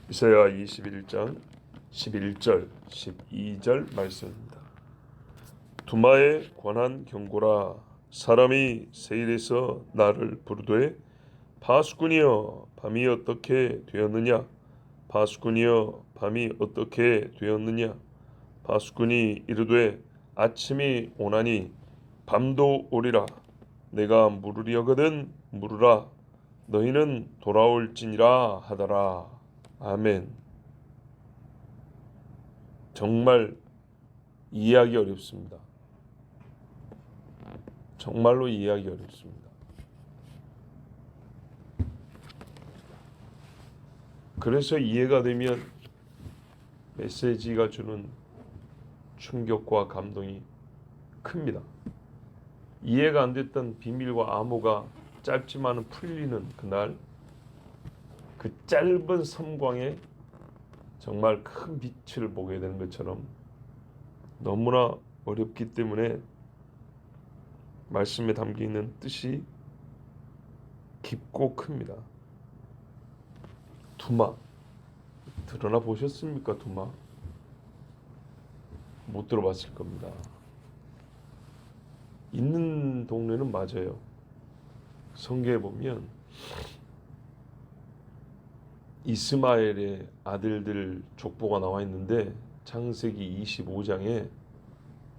이사야 21장 11절 12절 말씀입니다. 두마에 관한 경고라. 사람이 세일에서 나를 부르되 파수꾼이여 밤이 어떻게 되었느냐. 파수꾼이여 밤이 어떻게 되었느냐. 파수꾼이 이르되 아침이 오나니 밤도 오리라. 내가 물으려거든 물으라. 너희는 돌아올지니라 하더라. 아멘. 정말 이해하기 어렵습니다. 정말로 이해하기 어렵습니다. 그래서 이해가 되면 메시지가 주는 충격과 감동이 큽니다. 이해가 안 됐던 비밀과 암호가 짧지만은 풀리는 그날, 그 짧은 섬광에 정말 큰 빛을 보게 되는 것처럼 너무나 어렵기 때문에 말씀에 담겨 있는 뜻이 깊고 큽니다. 두마, 드러나 보셨습니까? 두마? 못 들어봤을 겁니다. 있는 동네는 맞아요. 성경에 보면 이스마엘의 아들들 족보가 나와 있는데 창세기 25장에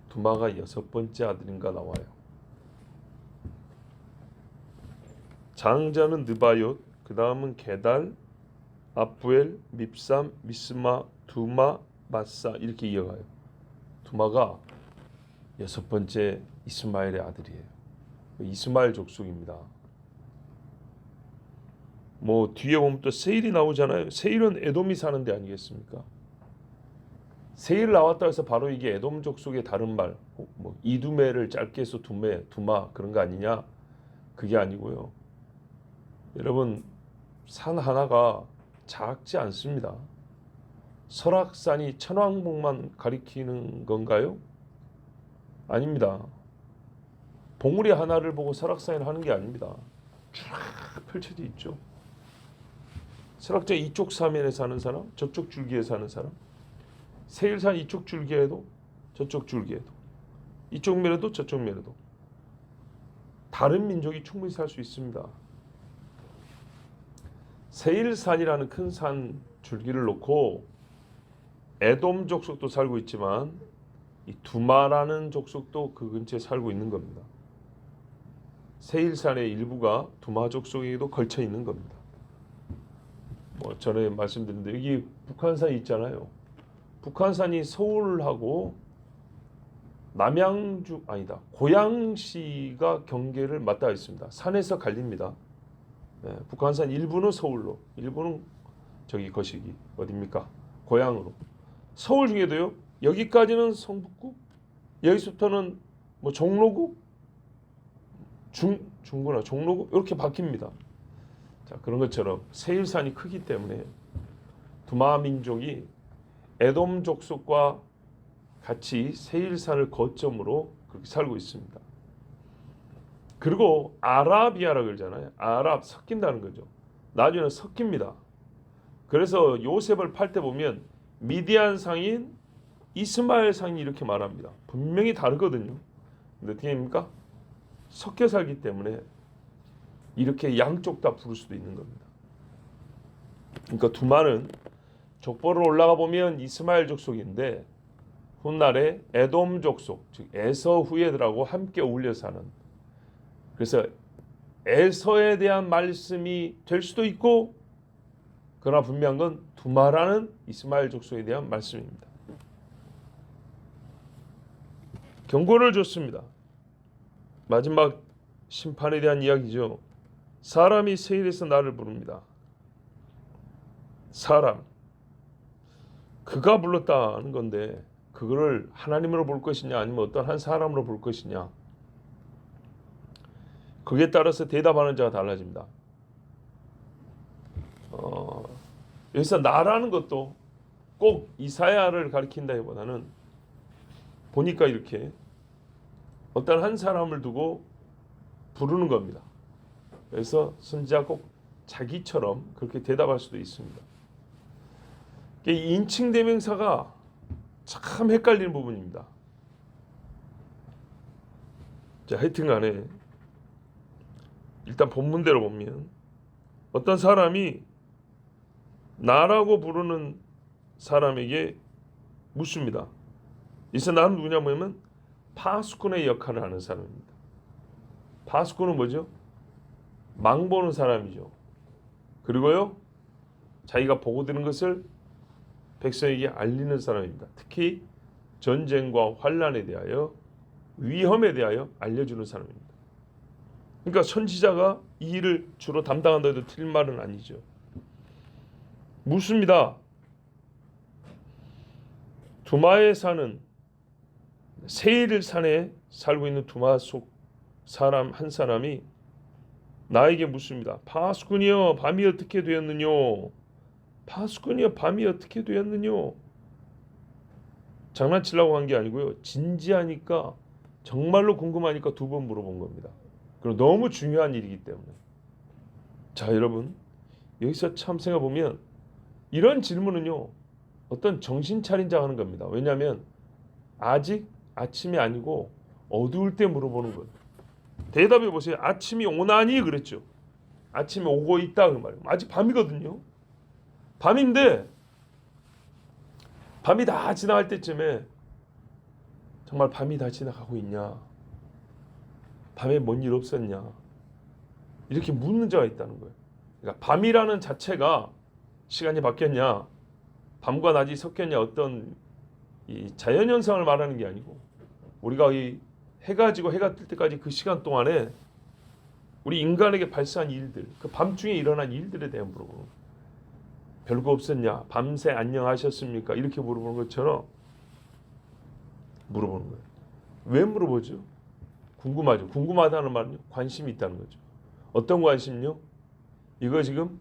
두마가 6번째 아들인가 나와요. 장자는 느바옅, 그 다음은 게달, 아부엘, 밉삼, 미스마, 두마, 마사 이렇게 이어가요. 두마가 6번째 이스마엘의 아들이에요. 이스마엘 족속입니다. 뒤에 보면 또 세일이 나오잖아요. 세일은 에돔이 사는 데 아니겠습니까? 세일 나왔다 해서 바로 이게 에돔 족속의 다른 말, 이두메를 짧게 해서 두마 그런 거 아니냐? 그게 아니고요. 여러분, 산 하나가 작지 않습니다. 설악산이 천왕봉만 가리키는 건가요? 아닙니다. 봉우리 하나를 보고 설악산을 하는 게 아닙니다. 쫙 펼쳐져 있죠. 설악산 이쪽 사면에 사는 사람, 저쪽 줄기에 사는 사람, 세일산 이쪽 줄기에도 저쪽 줄기에도, 이쪽 면에도 저쪽 면에도 다른 민족이 충분히 살 수 있습니다. 세일산이라는 큰 산 줄기를 놓고 에돔 족속도 살고 있지만 이 두마라는 족속도 그 근처에 살고 있는 겁니다. 세일산의 일부가 두마 족속에도 걸쳐 있는 겁니다. 전에 말씀드렸는데 여기 북한산이 있잖아요. 북한산이 서울하고 고양시가 경계를 맞닿아 있습니다. 산에서 갈립니다. 북한산 일부는 서울로, 일부는 저기 거시기 어디입니까? 고양으로. 서울 중에도요. 여기까지는 성북구, 여기서부터는 종로구, 중구나 종로구 이렇게 바뀝니다. 자, 그런 것처럼 세일산이 크기 때문에 두마 민족이 에돔 족속과 같이 세일산을 거점으로 그렇게 살고 있습니다. 그리고 아라비아라고 그러잖아요. 아랍 섞인다는 거죠. 나중에는 섞입니다. 그래서 요셉을 팔 때 보면 미디안 상인, 이스마엘 상인이 이렇게 말합니다. 분명히 다르거든요. 근데 어떻게 됩니까? 섞여 살기 때문에 이렇게 양쪽 다 부를 수도 있는 겁니다. 그러니까 두마는 족보로 올라가 보면 이스마엘 족속인데 훗날에 에돔 족속, 즉 에서 후예들하고 함께 어울려 사는, 그래서 에서에 대한 말씀이 될 수도 있고, 그러나 분명한 건 두마라는 이스마엘 족속에 대한 말씀입니다. 경고를 줬습니다. 마지막 심판에 대한 이야기죠. 사람이 세일에서 나를 부릅니다. 사람, 그가 불렀다는 건데 그거를 하나님으로 볼 것이냐 아니면 어떤 한 사람으로 볼 것이냐, 그에 따라서 대답하는 자가 달라집니다. 여기서 나라는 것도 꼭 이사야를 가리킨다기보다는 보니까 이렇게 어떤 한 사람을 두고 부르는 겁니다. 그래서 선지자가 꼭 자기처럼 그렇게 대답할 수도 있습니다. 이 인칭 대명사가 참 헷갈리는 부분입니다. 자, 하여튼간에 일단 본문대로 보면 어떤 사람이 나라고 부르는 사람에게 묻습니다. 이제 나는 누구냐면 파수꾼의 역할을 하는 사람입니다. 파수꾼은 뭐죠? 망보는 사람이죠. 그리고요, 자기가 보고 들은 것을 백성에게 알리는 사람입니다. 특히 전쟁과 환란에 대하여, 위험에 대하여 알려주는 사람입니다. 그러니까 선지자가 이 일을 주로 담당한다 해도 틀린 말은 아니죠. 묻습니다. 두마에 사는, 세일 산에 살고 있는 두마 속 사람 한 사람이 나에게 묻습니다. 파수꾼이여, 밤이 어떻게 되었느뇨? 파수꾼이여, 밤이 어떻게 되었느뇨? 장난치려고 한 게 아니고요. 진지하니까, 정말로 궁금하니까 두 번 물어본 겁니다. 그리고 너무 중요한 일이기 때문에. 자, 여러분, 여기서 참 생각해보면 이런 질문은요, 어떤 정신 차린 자가 하는 겁니다. 왜냐하면 아직 아침이 아니고 어두울 때 물어보는 거예요. 대답해 보세요. 아침이 오나니 그랬죠. 아침이 오고 있다 그 말이에요. 아직 밤이거든요. 밤인데 밤이 다 지나갈 때쯤에 정말 밤이 다 지나가고 있냐? 밤에 뭔 일 없었냐? 이렇게 묻는 자가 있다는 거예요. 그러니까 밤이라는 자체가 시간이 바뀌었냐? 밤과 낮이 섞였냐? 어떤 이 자연현상을 말하는 게 아니고 우리가 이 해가 지고 해가 뜰 때까지 그 시간 동안에 우리 인간에게 발생한 일들, 그 밤중에 일어난 일들에 대한 물어보는 거예요. 별거 없었냐? 밤새 안녕하셨습니까? 이렇게 물어보는 것처럼 물어보는 거예요. 왜 물어보죠? 궁금하죠. 궁금하다는 말은 관심이 있다는 거죠. 어떤 관심요? 이거 지금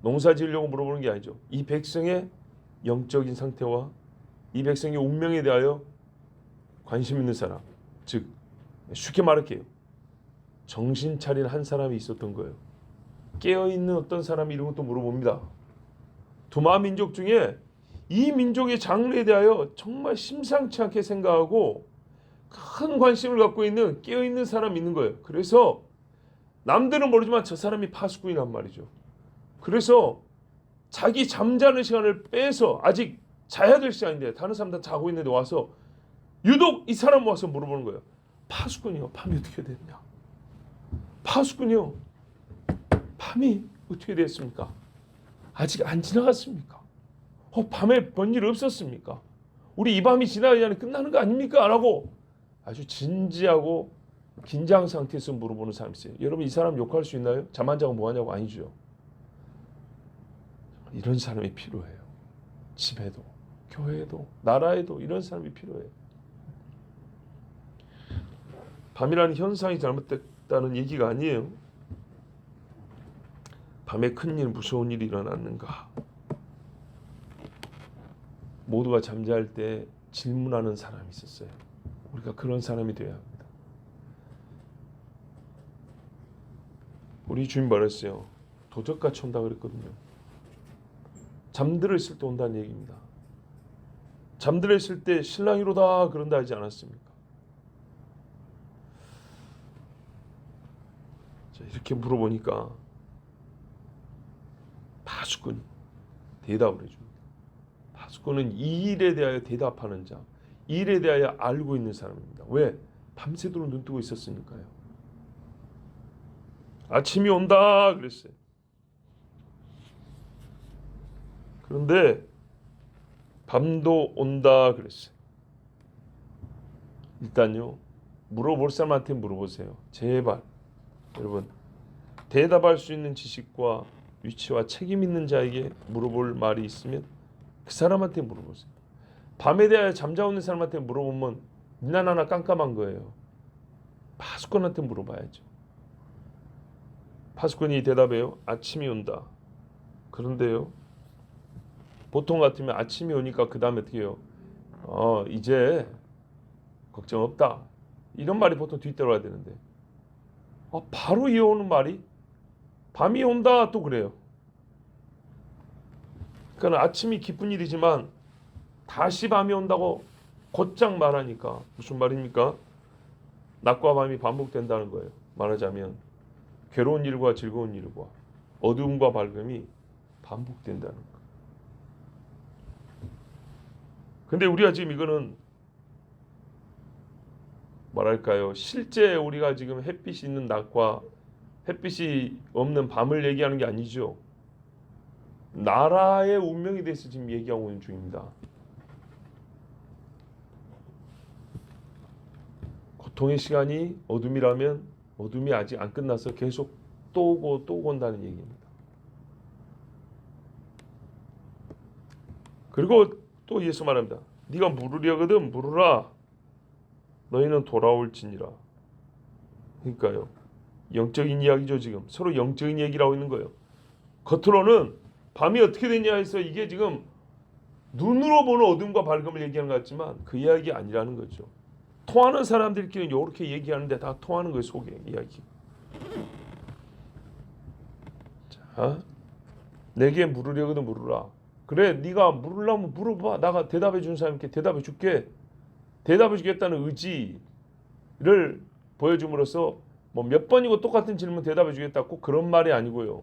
농사 지으려고 물어보는 게 아니죠. 이 백성의 영적인 상태와 이 백성의 운명에 대하여 관심 있는 사람, 즉 쉽게 말할게요. 정신 차린 한 사람이 있었던 거예요. 깨어있는 어떤 사람이 이런 것도 물어봅니다. 두마 민족 중에 이 민족의 장래에 대하여 정말 심상치 않게 생각하고 큰 관심을 갖고 있는 깨어있는 사람이 있는 거예요. 그래서 남들은 모르지만 저 사람이 파수꾼이란 말이죠. 그래서 자기 잠자는 시간을 빼서 아직 자야 될 시간인데 다른 사람들 자고 있는데 와서 유독 이 사람 와서 물어보는 거예요. 파수꾼이요, 밤이 어떻게 됐냐? 파수꾼이요, 밤이 어떻게 됐습니까? 아직 안 지나갔습니까? 밤에 뭔 일 없었습니까? 우리 이 밤이 지나가기 전에 끝나는 거 아닙니까? 라고 아주 진지하고 긴장 상태에서 물어보는 사람이 있어요. 여러분, 이 사람 욕할 수 있나요? 잠 안 자고 뭐 하냐고? 아니죠. 이런 사람이 필요해요. 집에도, 교회에도, 나라에도 이런 사람이 필요해요. 밤이라는 현상이 잘못됐다는 얘기가 아니에요. 밤에 큰일, 무서운 일이 일어났는가? 모두가 잠잘 때 질문하는 사람이 있었어요. 우리가 그런 사람이 되어야 합니다. 우리 주님 말했어요. 도적같이 온다 그랬거든요. 잠들어 있을 때 온다는 얘기입니다. 잠들어 있을 때 신랑이로다 그런다 하지 않았습니까? 자, 이렇게 물어보니까 파수꾼이 대답을 해줍니다. 파수꾼은 이 일에 대하여 대답하는 자, 이 일에 대하여 알고 있는 사람입니다. 왜? 밤새도록 눈 뜨고 있었으니까요. 아침이 온다 그랬어요. 그런데 밤도 온다 그랬어요. 일단요, 물어볼 사람한테 물어보세요. 제발 여러분, 대답할 수 있는 지식과 위치와 책임 있는 자에게 물어볼 말이 있으면 그 사람한테 물어보세요. 밤에 대하여 잠자고 사람한테 물어보면 니나나나 깜깜한 거예요. 파수꾼한테 물어봐야죠. 파수꾼이 대답해요. 아침이 온다. 그런데요, 보통 같으면 아침이 오니까 그 다음에 어떻게 해요? 이제 걱정 없다. 이런 말이 보통 뒤따라와야 되는데 바로 이어오는 말이 밤이 온다 또 그래요. 그러니까 아침이 기쁜 일이지만 다시 밤이 온다고 곧장 말하니까 무슨 말입니까? 낮과 밤이 반복된다는 거예요. 말하자면 괴로운 일과 즐거운 일과 어두움과 밝음이 반복된다는 거예요. 근데 우리가 지금 이거는 뭐랄까요? 실제 우리가 지금 햇빛이 있는 낮과 햇빛이 없는 밤을 얘기하는 게 아니죠. 나라의 운명에 대해서 지금 얘기하고 있는 중입니다. 고통의 시간이 어둠이라면 어둠이 아직 안 끝나서 계속 또 오고 또 온다는 얘기입니다. 그리고 또 예수 말합니다. 네가 물으려거든 물으라. 너희는 돌아올지니라. 그러니까요. 영적인 이야기죠. 지금 서로 영적인 얘기를 하고 있는 거예요. 겉으로는 밤이 어떻게 되냐 해서 이게 지금 눈으로 보는 어둠과 밝음을 얘기하는 것 같지만 그 이야기 아니라는 거죠. 통하는 사람들끼리는 이렇게 얘기하는데 다 통하는 거예요. 속에 이야기. 자, 내게 물으려거든 물으라. 그래, 네가 물으려면 물어봐. 내가 대답해 준 사람께 대답해 줄게. 대답해 주겠다는 의지를 보여줌으로써 뭐 몇 번이고 똑같은 질문 대답해 주겠다 꼭 그런 말이 아니고요.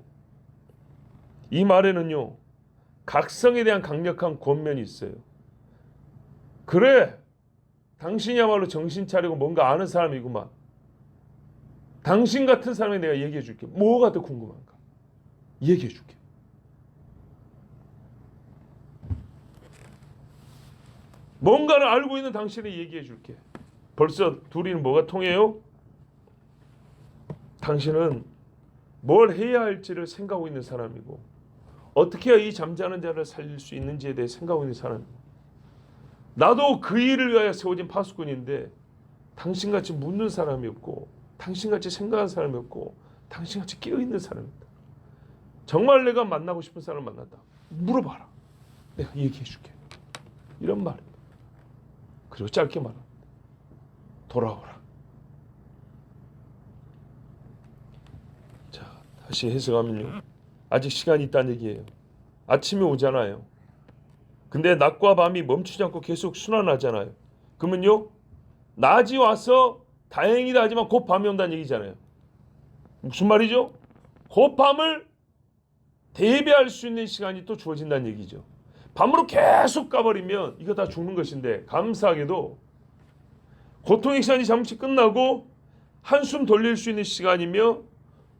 이 말에는요. 각성에 대한 강력한 권면이 있어요. 그래, 당신이야말로 정신 차리고 뭔가 아는 사람이구만. 당신 같은 사람에 내가 얘기해 줄게. 뭐가 더 궁금한가? 얘기해 줄게. 뭔가를 알고 있는 당신이 얘기해 줄게. 벌써 둘이는 뭐가 통해요? 당신은 뭘 해야 할지를 생각하고 있는 사람이고 어떻게 해야 이 잠자는 자를 살릴 수 있는지에 대해 생각하고 있는 사람이고 나도 그 일을 위하여 세워진 파수꾼인데 당신같이 묻는 사람이 없고 당신같이 생각하는 사람이 없고 당신같이 깨어있는 사람입니다. 정말 내가 만나고 싶은 사람을 만났다. 물어봐라. 내가 얘기해 줄게. 이런 말입니다. 그리고 짧게 말합니다. 돌아오라. 자, 다시 해석하면요. 아직 시간이 있다는 얘기예요. 아침이 오잖아요. 근데 낮과 밤이 멈추지 않고 계속 순환하잖아요. 그러면요. 낮이 와서 다행이다 하지만 곧 밤이 온다는 얘기잖아요. 무슨 말이죠? 곧 밤을 대비할 수 있는 시간이 또 주어진다는 얘기죠. 밤으로 계속 가버리면 이거 다 죽는 것인데 감사하게도 고통의 시간이 잠시 끝나고 한숨 돌릴 수 있는 시간이며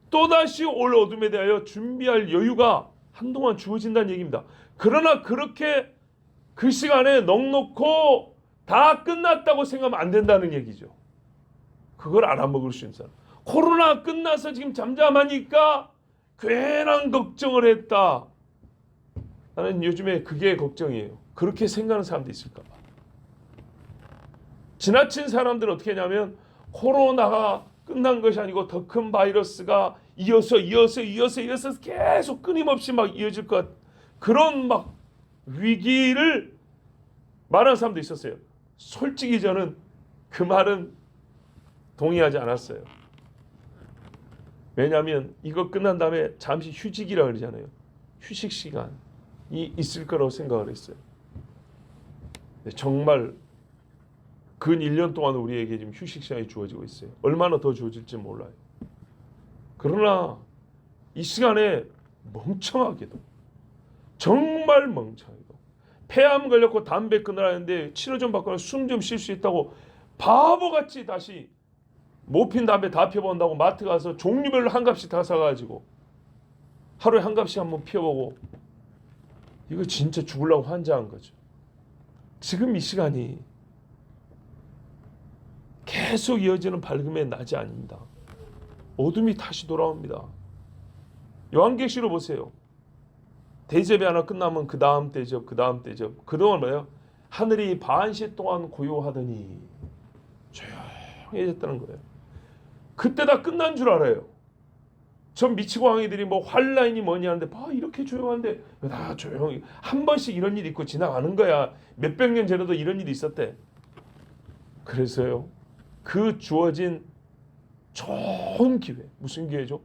또다시 올 어둠에 대하여 준비할 여유가 한동안 주어진다는 얘기입니다. 그러나 그렇게 그 시간에 넉넉고 다 끝났다고 생각하면 안 된다는 얘기죠. 그걸 알아먹을 수 있는 사람. 코로나 끝나서 지금 잠잠하니까 괜한 걱정을 했다. 나는 요즘에 그게 걱정이에요. 그렇게 생각하는 사람도 있을까 봐. 지나친 사람들은 어떻게 하냐면 코로나가 끝난 것이 아니고 더 큰 바이러스가 이어서 계속 끊임없이 막 이어질 것 같은 그런 막 위기를 말하는 사람도 있었어요. 솔직히 저는 그 말은 동의하지 않았어요. 왜냐하면 이거 끝난 다음에 잠시 휴직이라고 그러잖아요. 휴식 시간이 있을 거라고 생각을 했어요. 정말 근 1년 동안 우리에게 지금 휴식 시간이 주어지고 있어요. 얼마나 더 주어질지 몰라요. 그러나 이 시간에 멍청하게도 정말 멍청하게도 폐암 걸렸고 담배 끊으라 하는데 치료 좀 받거나 숨 좀 쉴 수 있다고 바보같이 다시 못 핀 담배 다 피워본다고 마트 가서 종류별로 한 값씩 다 사가지고 하루에 한 값씩 한번 피워보고 이거 진짜 죽으려고 환장한 거죠. 지금 이 시간이 계속 이어지는 밝음의 낮이 아닙니다. 어둠이 다시 돌아옵니다. 요한계시록 보세요. 대접이 하나 끝나면 그 다음 대접, 그 다음 대접. 그동안 뭐예요? 하늘이 반시 동안 고요하더니 조용해졌다는 거예요. 그때 다 끝난 줄 알아요. 전 미치고 항이들이 뭐 환란이 뭐냐 하는데 봐 이렇게 조용한데 다 조용히 한 번씩 이런 일이 있고 지나가는 거야. 몇백 년 전에도 이런 일이 있었대. 그래서요. 그 주어진 좋은 기회. 무슨 기회죠?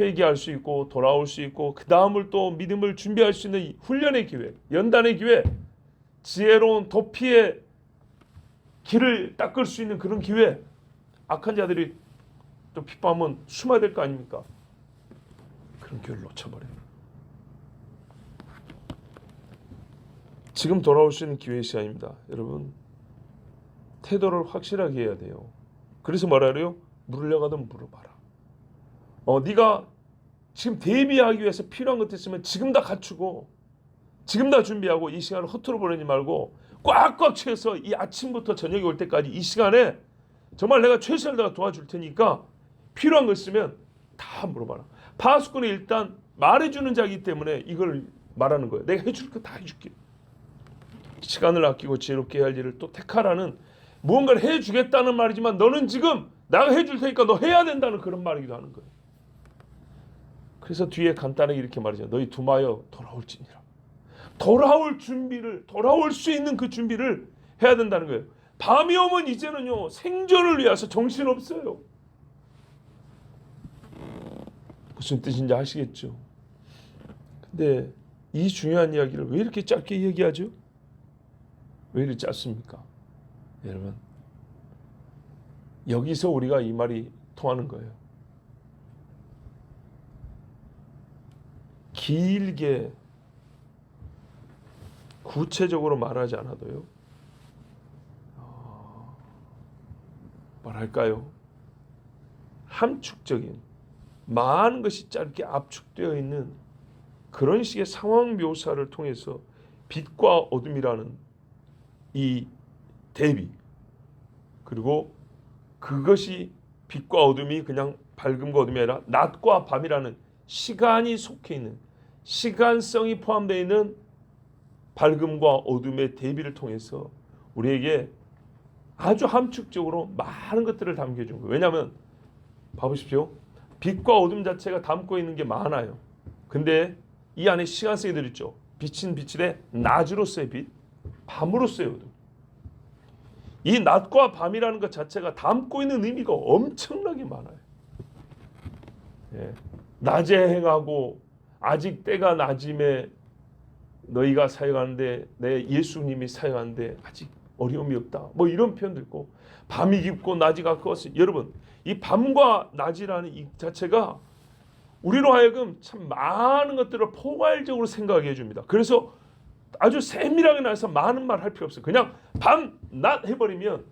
회개할 수 있고 돌아올 수 있고 그 다음을 또 믿음을 준비할 수 있는 훈련의 기회, 연단의 기회, 지혜로운 도피의 길을 닦을 수 있는 그런 기회. 악한 자들이 또 핍박하면 숨어야 될 거 아닙니까? 그런 기회를 놓쳐버려요. 지금 돌아올 수 있는 기회의 시간입니다. 여러분, 태도를 확실하게 해야 돼요. 그래서 뭐라 그래요? 물려가든 물어봐라. 네가 지금 대비하기 위해서 필요한 것도 있으면 지금 다 갖추고 지금 다 준비하고 이 시간을 허투루 보내지 말고 꽉꽉 채워서 이 아침부터 저녁이 올 때까지 이 시간에 정말 내가 최선을 다해 도와줄 테니까 필요한 거 있으면 다 물어봐라. 파수꾼이 일단 말해주는 자이기 때문에 이걸 말하는 거예요. 내가 해줄 거 다 해줄게. 시간을 아끼고 지혜롭게 할 일을 또 택하라는, 무언가를 해주겠다는 말이지만 너는 지금 내가 해줄 테니까 너 해야 된다는 그런 말이기도 하는 거예요. 그래서 뒤에 간단하게 이렇게 말이죠. 너희 두마여 돌아올지니라. 돌아올 준비를, 돌아올 수 있는 그 준비를 해야 된다는 거예요. 밤이 오면 이제는요, 생존을 위해서 정신없어요. 무슨 뜻인지 아시겠죠? 근데 이 중요한 이야기를 왜 이렇게 짧게 얘기하죠? 왜 이렇게 짧습니까? 여러분, 여기서 우리가 이 말이 통하는 거예요. 길게 구체적으로 말하지 않아도요, 뭐랄까요, 함축적인 많은 것이 짧게 압축되어 있는 그런 식의 상황 묘사를 통해서 빛과 어둠이라는 이 대비, 그리고 그것이 빛과 어둠이 그냥 밝음과 어둠이 아니라 낮과 밤이라는 시간이 속해 있는, 시간성이 포함되어 있는 밝음과 어둠의 대비를 통해서 우리에게 아주 함축적으로 많은 것들을 담겨준 거예요. 왜냐하면 봐보십시오. 빛과 어둠 자체가 담고 있는 게 많아요. 근데 이 안에 시간성이 들어있죠. 빛은 빛이래 낮으로서의 빛, 밤으로서의 어둠. 이 낮과 밤이라는 것 자체가 담고 있는 의미가 엄청나게 많아요. 예. 낮에 행하고 아직 때가 낮임에 너희가 사역하는데, 내 예수님이 사역하는데 아직 어려움이 없다. 뭐 이런 표현도 있고, 밤이 깊고 낮이 가까웠어요. 여러분, 이 밤과 낮이라는 이 자체가 우리로 하여금 참 많은 것들을 포괄적으로 생각하게 해줍니다. 그래서 아주 세밀하게 나서 많은 말 할 필요 없어요. 그냥 밤, 낮 해버리면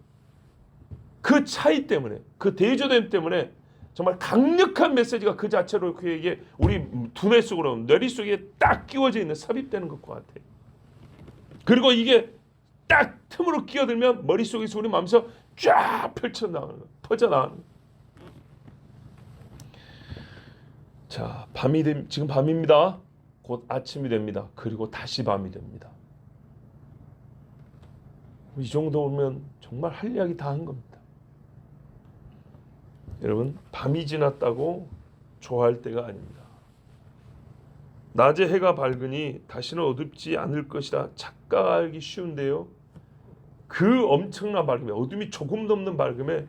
그 차이 때문에, 그 대조됨 때문에 정말 강력한 메시지가 그 자체로 그에게 우리 두뇌 속으로, 뇌리 속에 딱 끼워져 있는, 삽입되는 것과 같아요. 그리고 이게 딱 틈으로 끼어들면 머릿속에서 우리 마음에서 쫙 펼쳐나가는 거예요. 퍼져나가는 거예요. 자, 지금 밤입니다. 곧 아침이 됩니다. 그리고 다시 밤이 됩니다. 이 정도면 정말 할 이야기 다 한 겁니다. 여러분, 밤이 지났다고 좋아할 때가 아닙니다. 낮에 해가 밝으니 다시는 어둡지 않을 것이라 착각하기 쉬운데요, 그 엄청난 밝음에, 어둠이 조금도 없는 밝음에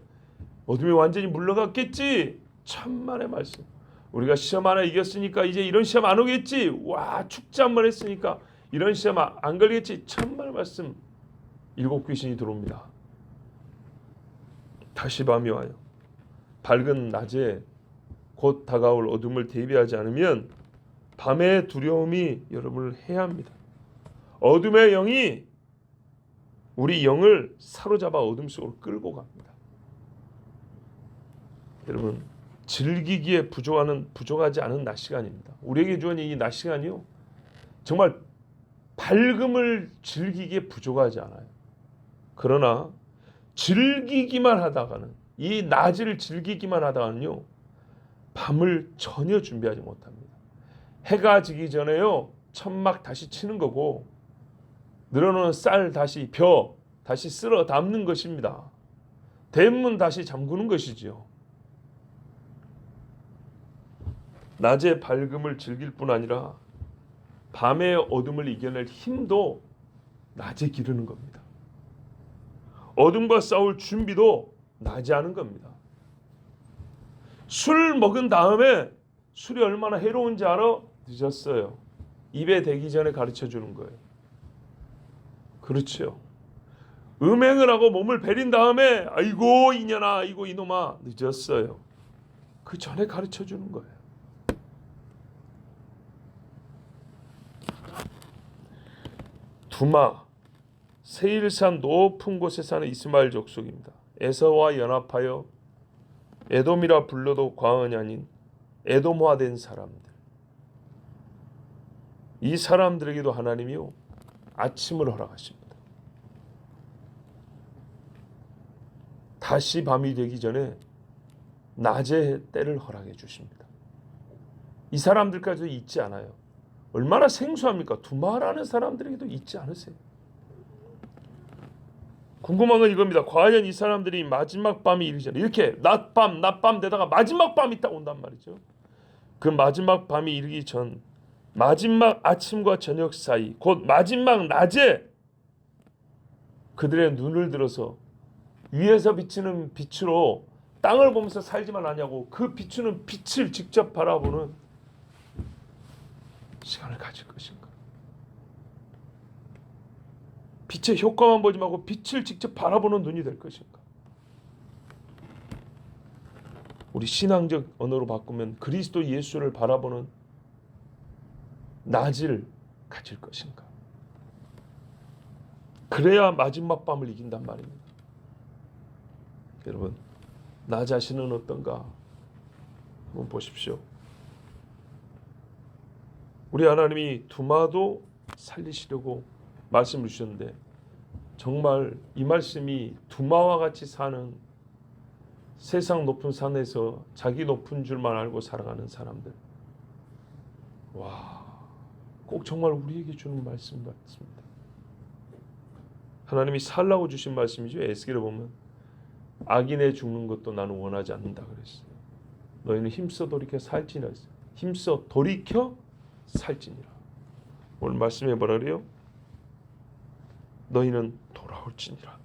어둠이 완전히 물러갔겠지. 천만의 말씀. 우리가 시험 하나 이겼으니까 이제 이런 시험 안 오겠지. 와, 축제 한 번 했으니까 이런 시험 안 걸리겠지. 천만의 말씀. 7 귀신이 들어옵니다. 다시 밤이 와요. 밝은 낮에 곧 다가올 어둠을 대비하지 않으면 밤의 두려움이 여러분을 해합니다. 어둠의 영이 우리 영을 사로잡아 어둠 속으로 끌고 갑니다. 여러분, 즐기기에 부족하지 않은 낮 시간입니다. 우리에게 주어진 이 낮 시간이요, 정말 밝음을 즐기기에 부족하지 않아요. 그러나 즐기기만 하다가는, 이 낮을 즐기기만 하다가는요, 밤을 전혀 준비하지 못합니다. 해가 지기 전에요, 천막 다시 치는 거고, 늘어놓은 쌀 다시 다시 쓸어 담는 것입니다. 대문 다시 잠그는 것이지요. 낮의 밝음을 즐길 뿐 아니라 밤의 어둠을 이겨낼 힘도 낮에 기르는 겁니다. 어둠과 싸울 준비도 낮에 하는 겁니다. 술 먹은 다음에 술이 얼마나 해로운지 알아? 늦었어요. 입에 대기 전에 가르쳐 주는 거예요. 그렇죠. 음행을 하고 몸을 베린 다음에 아이고 이년아, 아이고 이놈아, 늦었어요. 그 전에 가르쳐 주는 거예요. 두마, 세일산 높은 곳에 사는 이스마엘 족속입니다. 에서와 연합하여 에돔이라 불러도 과언이 아닌 에돔화된 사람들. 이 사람들에게도 하나님이요 아침을 허락하십니다. 다시 밤이 되기 전에 낮의 때를 허락해 주십니다. 이 사람들까지도 잊지 않아요. 얼마나 생소합니까? 두마라는 사람들에게도 잊지 않으세요. 궁금한 건 이겁니다. 과연 이 사람들이 마지막 밤이 이르기 전에 이렇게 낮밤 되다가 마지막 밤이 딱 온단 말이죠. 그 마지막 밤이 이르기 전 마지막 아침과 저녁 사이 곧 마지막 낮에 그들의 눈을 들어서 위에서 비치는 빛으로 땅을 보면서 살지만 않냐고 그 비추는 빛을 직접 바라보는 시간을 가질 것인가. 빛의 효과만 보지 말고 빛을 직접 바라보는 눈이 될 것인가. 우리 신앙적 언어로 바꾸면 그리스도 예수를 바라보는 낮을 가질 것인가. 그래야 마지막 밤을 이긴단 말입니다. 여러분, 나 자신은 어떤가 한번 보십시오. 우리 하나님이 두마도 살리시려고 말씀을 주셨는데 정말 이 말씀이 두마와 같이 사는 세상 높은 산에서 자기 높은 줄만 알고 살아가는 사람들, 와, 꼭 정말 우리에게 주는 말씀 같습니다. 하나님이 살라고 주신 말씀이죠. 에스겔을 보면 악인의 죽는 것도 나는 원하지 않는다 그랬어요. 너희는 힘써 돌이켜 살지니라 했어요. 힘써 돌이켜 살지니라. 오늘 말씀에 뭐라 그래요? 너희는 돌아올지니라.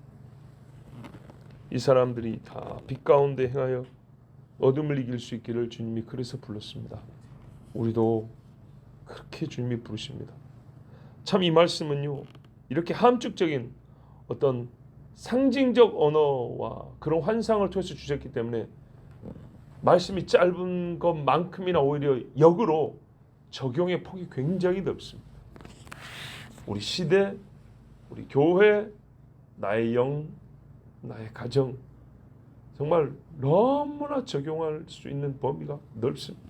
이 사람들이 다 빛 가운데 행하여 어둠을 이길 수 있기를 주님이 그래서 불렀습니다. 우리도 그렇게 주님이 부르십니다. 참 이 말씀은요, 이렇게 함축적인 어떤 상징적 언어와 그런 환상을 통해서 주셨기 때문에 말씀이 짧은 것만큼이나 오히려 역으로 적용의 폭이 굉장히 넓습니다. 우리 시대, 우리 교회, 나의 영, 나의 가정, 정말 너무나 적용할 수 있는 범위가 넓습니다.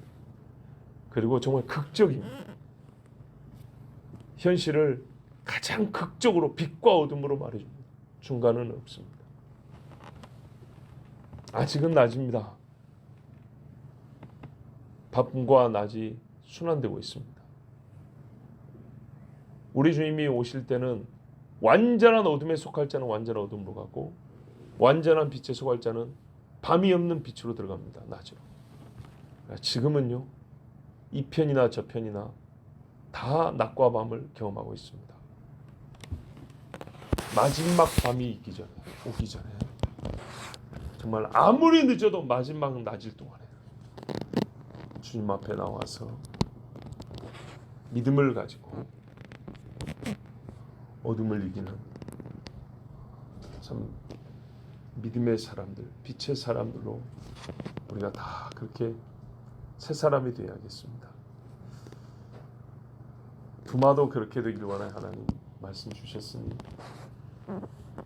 그리고 정말 극적입니다. 현실을 가장 극적으로 빛과 어둠으로 말해줍니다. 중간은 없습니다. 아직은 낮입니다. 밤과 낮이 순환되고 있습니다. 우리 주님이 오실 때는 완전한 어둠에 속할 자는 완전한 어둠으로 가고 완전한 빛에 속할 자는 밤이 없는 빛으로 들어갑니다. 낮으로. 지금은요, 이 편이나 저 편이나 다 낮과 밤을 경험하고 있습니다. 마지막 밤이 오기 전에 정말 아무리 늦어도 마지막 낮일 동안에 주님 앞에 나와서 믿음을 가지고 어둠을 이기는 참 믿음의 사람들, 빛의 사람들로 우리가 다 그렇게 새 사람이 되어야겠습니다. 두마도 그렇게 되기를 원하여 하나님 말씀 주셨으니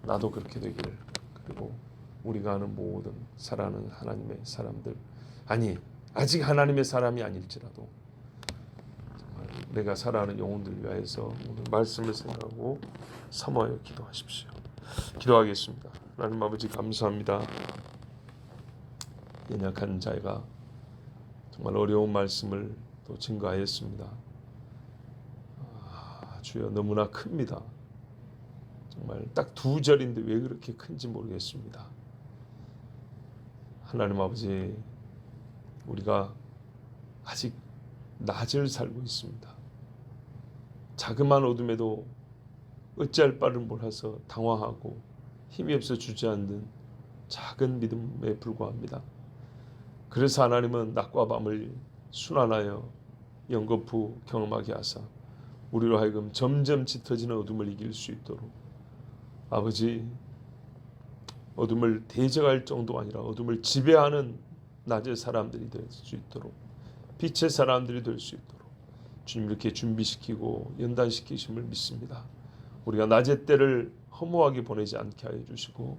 나도 그렇게 되기를, 그리고 우리가 아는 모든 사랑하는 하나님의 사람들, 아니 아직 하나님의 사람이 아닐지라도 정말 내가 사랑하는 영혼들 위하여서 오늘 말씀을 생각하고 사모하여 기도하십시오. 기도하겠습니다. 하나님 아버지 감사합니다. 연약한 자가 정말 어려운 말씀을 또 증거하였습니다. 주여 너무나 큽니다. 정말 딱 2절인데 왜 그렇게 큰지 모르겠습니다. 하나님 아버지, 우리가 아직 낮을 살고 있습니다. 자그마한 어둠에도 어찌할 바를 몰라서 당황하고 힘이 없어 주저앉는 작은 믿음에 불과합니다. 그래서 하나님은 낮과 밤을 순환하여 연거푸 경험하게 하사 우리로 하여금 점점 짙어지는 어둠을 이길 수 있도록 아버지, 어둠을 대적할 정도가 아니라 어둠을 지배하는 낮의 사람들이 될 수 있도록, 빛의 사람들이 될 수 있도록 주님 이렇게 준비시키고 연단시키심을 믿습니다. 우리가 낮의 때를 허무하게 보내지 않게 하여 주시고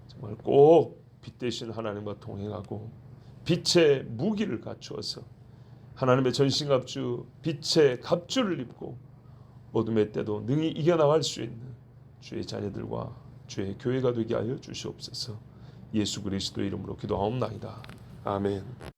정말 꼭 빛 대신 하나님과 동행하고 빛의 무기를 갖추어서 하나님의 전신갑주 빛의 갑주를 입고 어둠의 때도 능히 이겨나갈 수 있는 주의 자녀들과 주의 교회가 되게 하여 주시옵소서. 예수 그리스도의 이름으로 기도하옵나이다. 아멘.